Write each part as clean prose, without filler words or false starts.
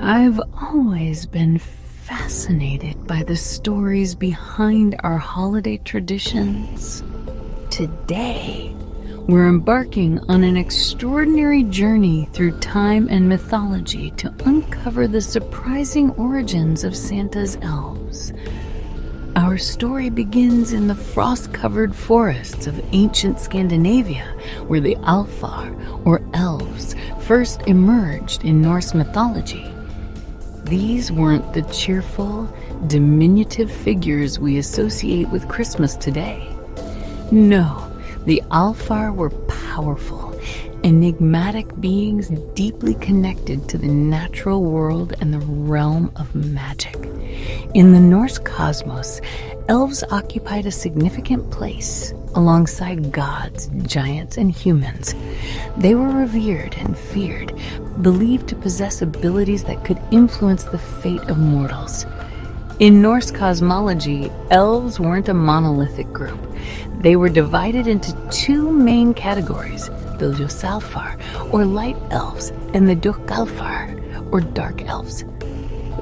I've always been fascinated by the stories behind our holiday traditions. Today, we're embarking on an extraordinary journey through time and mythology to uncover the surprising origins of Santa's elves. Our story begins in the frost-covered forests of ancient Scandinavia, where the Alfar, or elves, first emerged in Norse mythology. These weren't the cheerful, diminutive figures we associate with Christmas today. No, the Alfar were powerful, enigmatic beings deeply connected to the natural world and the realm of magic. In the Norse cosmos, elves occupied a significant place alongside gods, giants, and humans. They were revered and feared, believed to possess abilities that could influence the fate of mortals. In Norse cosmology, elves weren't a monolithic group. They were divided into two main categories, the Ljósálfar, or light elves, and the Dökkalfar, or dark elves.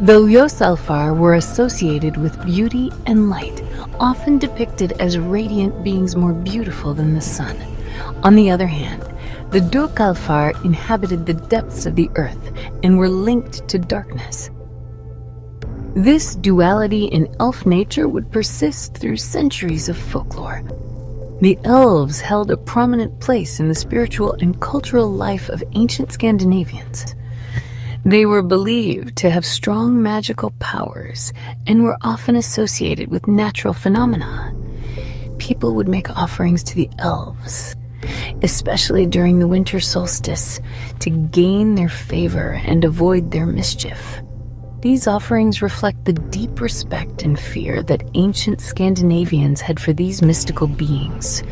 The Ljósálfar were associated with beauty and light, often depicted as radiant beings more beautiful than the sun. On the other hand, the Dökkalfar inhabited the depths of the earth and were linked to darkness. This duality in elf nature would persist through centuries of folklore. The elves held a prominent place in the spiritual and cultural life of ancient Scandinavians. They were believed to have strong magical powers and were often associated with natural phenomena. People would make offerings to the elves, especially during the winter solstice, to gain their favor and avoid their mischief. These offerings reflect the deep respect and fear that ancient Scandinavians had for these mystical beings.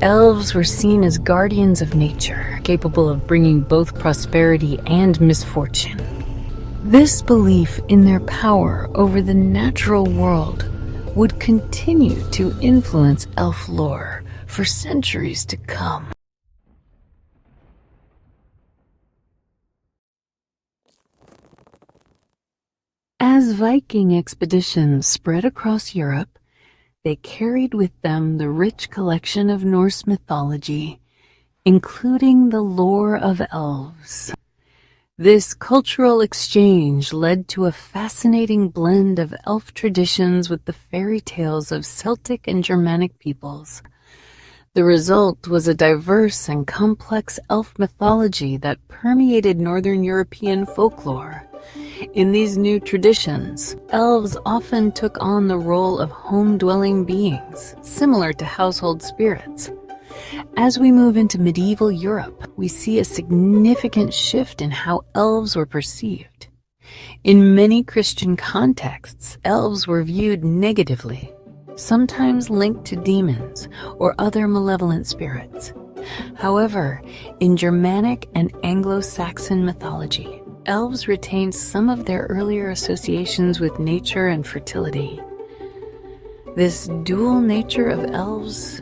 Elves were seen as guardians of nature, capable of bringing both prosperity and misfortune. This belief in their power over the natural world would continue to influence elf lore for centuries to come. As Viking expeditions spread across Europe, they carried with them the rich collection of Norse mythology, including the lore of elves. This cultural exchange led to a fascinating blend of elf traditions with the fairy tales of Celtic and Germanic peoples. The result was a diverse and complex elf mythology that permeated Northern European folklore. In these new traditions, elves often took on the role of home-dwelling beings, similar to household spirits. As we move into medieval Europe, we see a significant shift in how elves were perceived. In many Christian contexts, elves were viewed negatively, sometimes linked to demons or other malevolent spirits. However, in Germanic and Anglo-Saxon mythology, elves retained some of their earlier associations with nature and fertility. This dual nature of elves,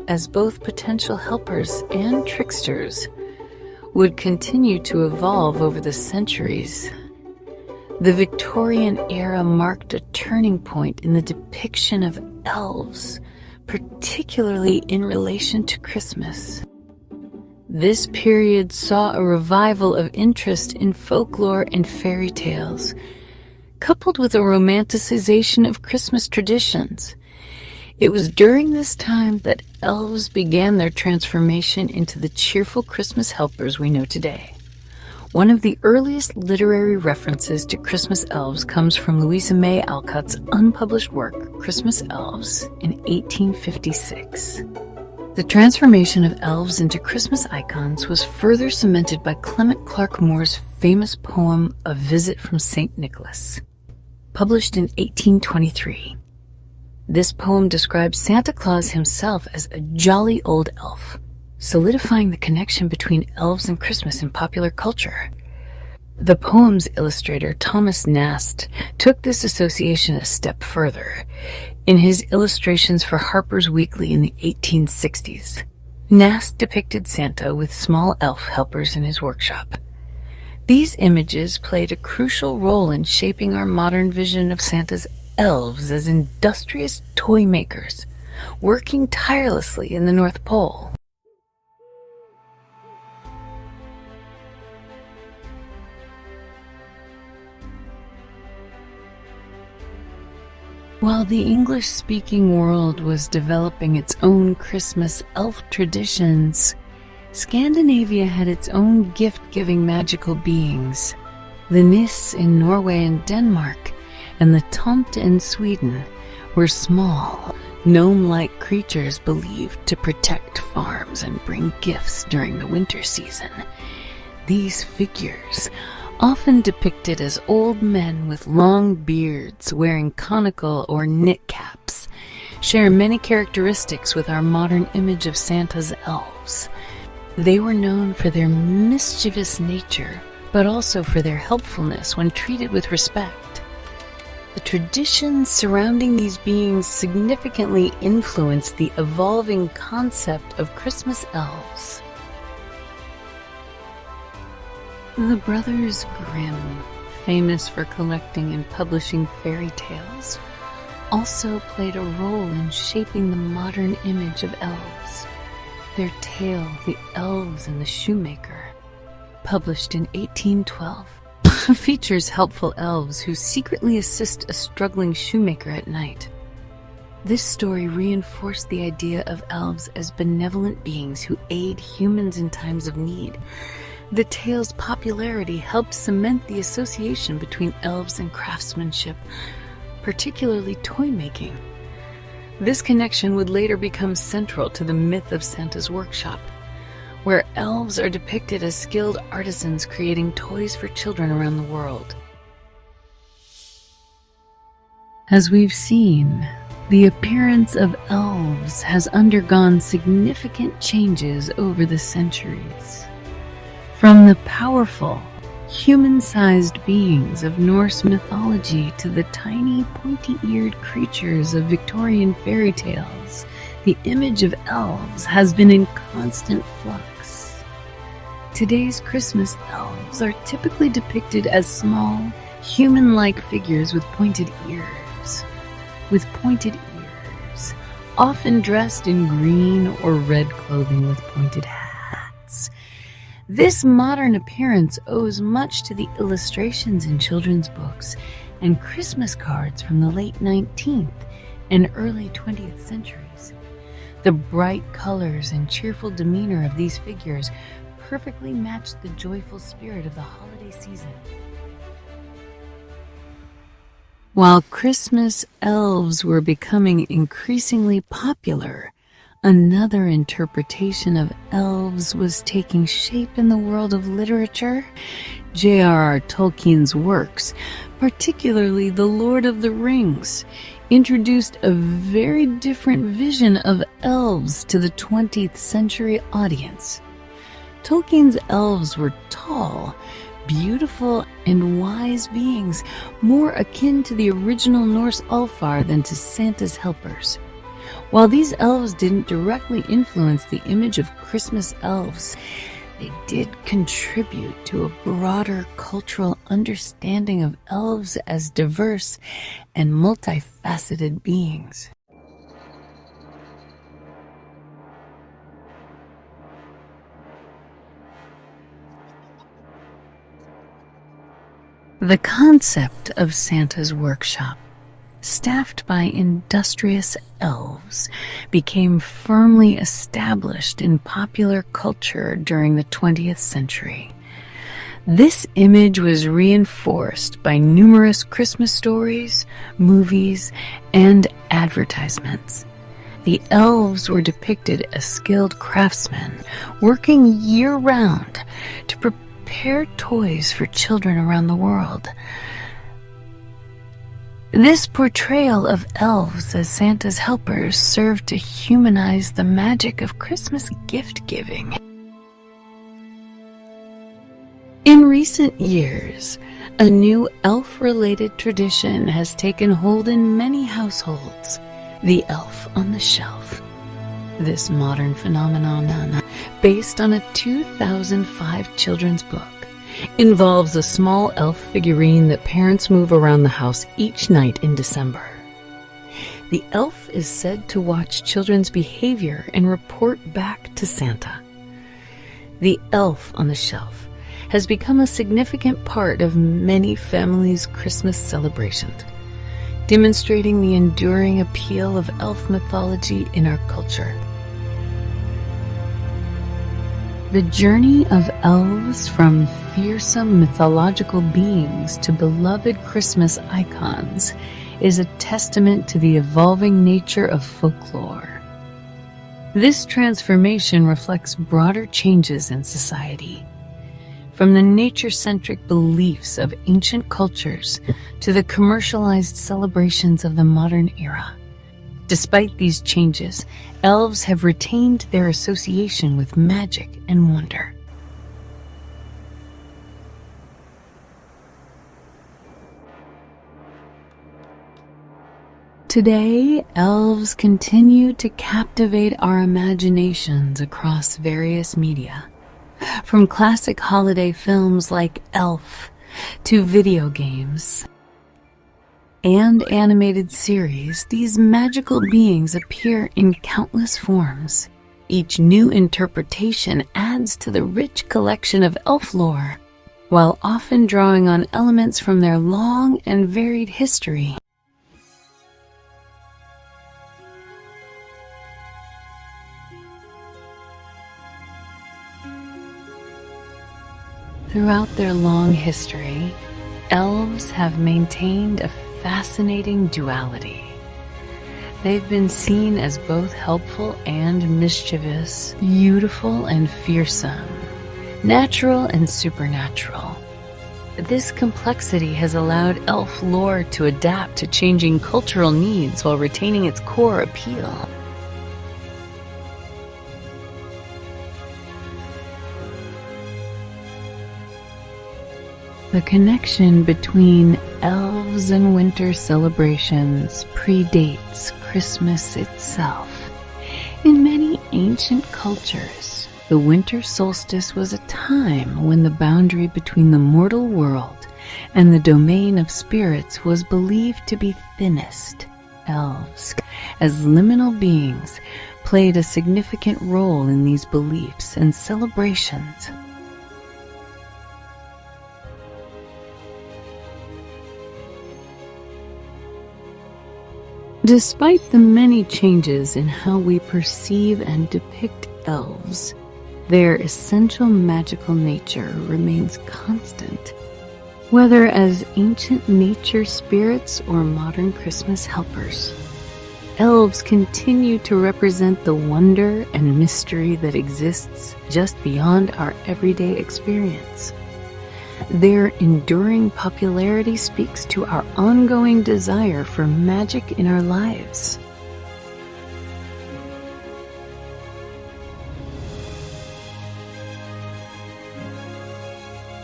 as both potential helpers and tricksters, would continue to evolve over the centuries. The Victorian era marked a turning point in the depiction of elves, particularly in relation to Christmas. This period saw a revival of interest in folklore and fairy tales, coupled with a romanticization of Christmas traditions. It was during this time that elves began their transformation into the cheerful Christmas helpers we know today. One of the earliest literary references to Christmas elves comes from Louisa May Alcott's unpublished work, Christmas Elves, in 1856. The transformation of elves into Christmas icons was further cemented by Clement Clarke Moore's famous poem, A Visit from St. Nicholas, published in 1823. This poem describes Santa Claus himself as a jolly old elf, solidifying the connection between elves and Christmas in popular culture. The poem's illustrator, Thomas Nast, took this association a step further in his illustrations for Harper's Weekly in the 1860s. Nast depicted Santa with small elf helpers in his workshop. These images played a crucial role in shaping our modern vision of Santa's elves as industrious toy makers, working tirelessly in the North Pole. While the English-speaking world was developing its own Christmas elf traditions, Scandinavia had its own gift-giving magical beings. The Nis in Norway and Denmark, and the Tomte in Sweden, were small, gnome-like creatures believed to protect farms and bring gifts during the winter season. These figures, often depicted as old men with long beards wearing conical or knit caps, share many characteristics with our modern image of Santa's elves. They were known for their mischievous nature, but also for their helpfulness when treated with respect. The traditions surrounding these beings significantly influenced the evolving concept of Christmas elves. The Brothers Grimm, famous for collecting and publishing fairy tales, also played a role in shaping the modern image of elves. Their tale, The Elves and the Shoemaker, published in 1812, features helpful elves who secretly assist a struggling shoemaker at night. This story reinforced the idea of elves as benevolent beings who aid humans in times of need. The tale's popularity helped cement the association between elves and craftsmanship, particularly toy making. This connection would later become central to the myth of Santa's workshop, where elves are depicted as skilled artisans creating toys for children around the world. As we've seen, the appearance of elves has undergone significant changes over the centuries. From the powerful, human-sized beings of Norse mythology to the tiny, pointy-eared creatures of Victorian fairy tales, the image of elves has been in constant flux. Today's Christmas elves are typically depicted as small, human-like figures with pointed ears. Often dressed in green or red clothing with pointed hats. This modern appearance owes much to the illustrations in children's books and Christmas cards from the late 19th and early 20th centuries. The bright colors and cheerful demeanor of these figures perfectly matched the joyful spirit of the holiday season. While Christmas elves were becoming increasingly popular, another interpretation of elves was taking shape in the world of literature. J.R.R. Tolkien's works, particularly The Lord of the Rings, introduced a very different vision of elves to the 20th century audience. Tolkien's elves were tall, beautiful, and wise beings, more akin to the original Norse Ulfar than to Santa's helpers. While these elves didn't directly influence the image of Christmas elves, they did contribute to a broader cultural understanding of elves as diverse and multifaceted beings. The concept of Santa's workshop, staffed by industrious elves, became firmly established in popular culture during the 20th century. This image was reinforced by numerous Christmas stories, movies, and advertisements. The elves were depicted as skilled craftsmen, working year-round to prepare toys for children around the world. This portrayal of elves as Santa's helpers served to humanize the magic of Christmas gift-giving. In recent years, a new elf-related tradition has taken hold in many households, the elf on the shelf. This modern phenomenon, based on a 2005 children's book, involves a small elf figurine that parents move around the house each night in December. The elf is said to watch children's behavior and report back to Santa. The elf on the shelf has become a significant part of many families' Christmas celebrations, demonstrating the enduring appeal of elf mythology in our culture. The journey of elves from fearsome mythological beings to beloved Christmas icons is a testament to the evolving nature of folklore. This transformation reflects broader changes in society, from the nature-centric beliefs of ancient cultures to the commercialized celebrations of the modern era. Despite these changes, elves have retained their association with magic and wonder. Today, elves continue to captivate our imaginations across various media. From classic holiday films like Elf to video games and animated series, these magical beings appear in countless forms. Each new interpretation adds to the rich collection of elf lore, while often drawing on elements from their long and varied history. Throughout their long history, elves have maintained a fascinating duality. They've been seen as both helpful and mischievous, beautiful and fearsome, natural and supernatural. This complexity has allowed elf lore to adapt to changing cultural needs while retaining its core appeal. The connection between elves and winter celebrations predates Christmas itself. In many ancient cultures, the winter solstice was a time when the boundary between the mortal world and the domain of spirits was believed to be thinnest. Elves, as liminal beings, played a significant role in these beliefs and celebrations. Despite the many changes in how we perceive and depict elves, their essential magical nature remains constant. Whether as ancient nature spirits or modern Christmas helpers, elves continue to represent the wonder and mystery that exists just beyond our everyday experience. Their enduring popularity speaks to our ongoing desire for magic in our lives.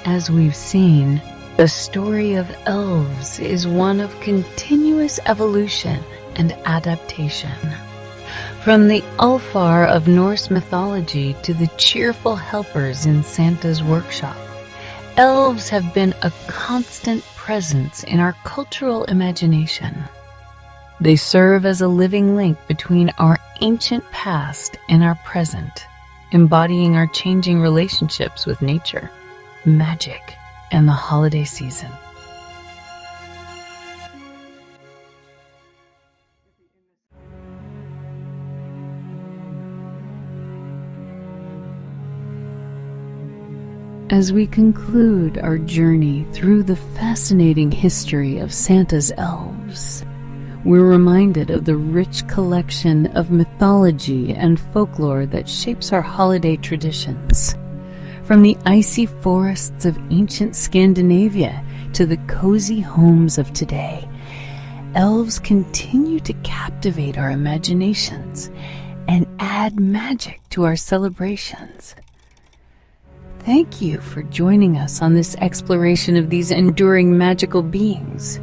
As we've seen, the story of elves is one of continuous evolution and adaptation. From the Ulfar of Norse mythology to the cheerful helpers in Santa's workshop, elves have been a constant presence in our cultural imagination. They serve as a living link between our ancient past and our present, embodying our changing relationships with nature, magic, and the holiday season. As we conclude our journey through the fascinating history of Santa's elves, we're reminded of the rich collection of mythology and folklore that shapes our holiday traditions. From the icy forests of ancient Scandinavia to the cozy homes of today, elves continue to captivate our imaginations and add magic to our celebrations. Thank you for joining us on this exploration of these enduring magical beings.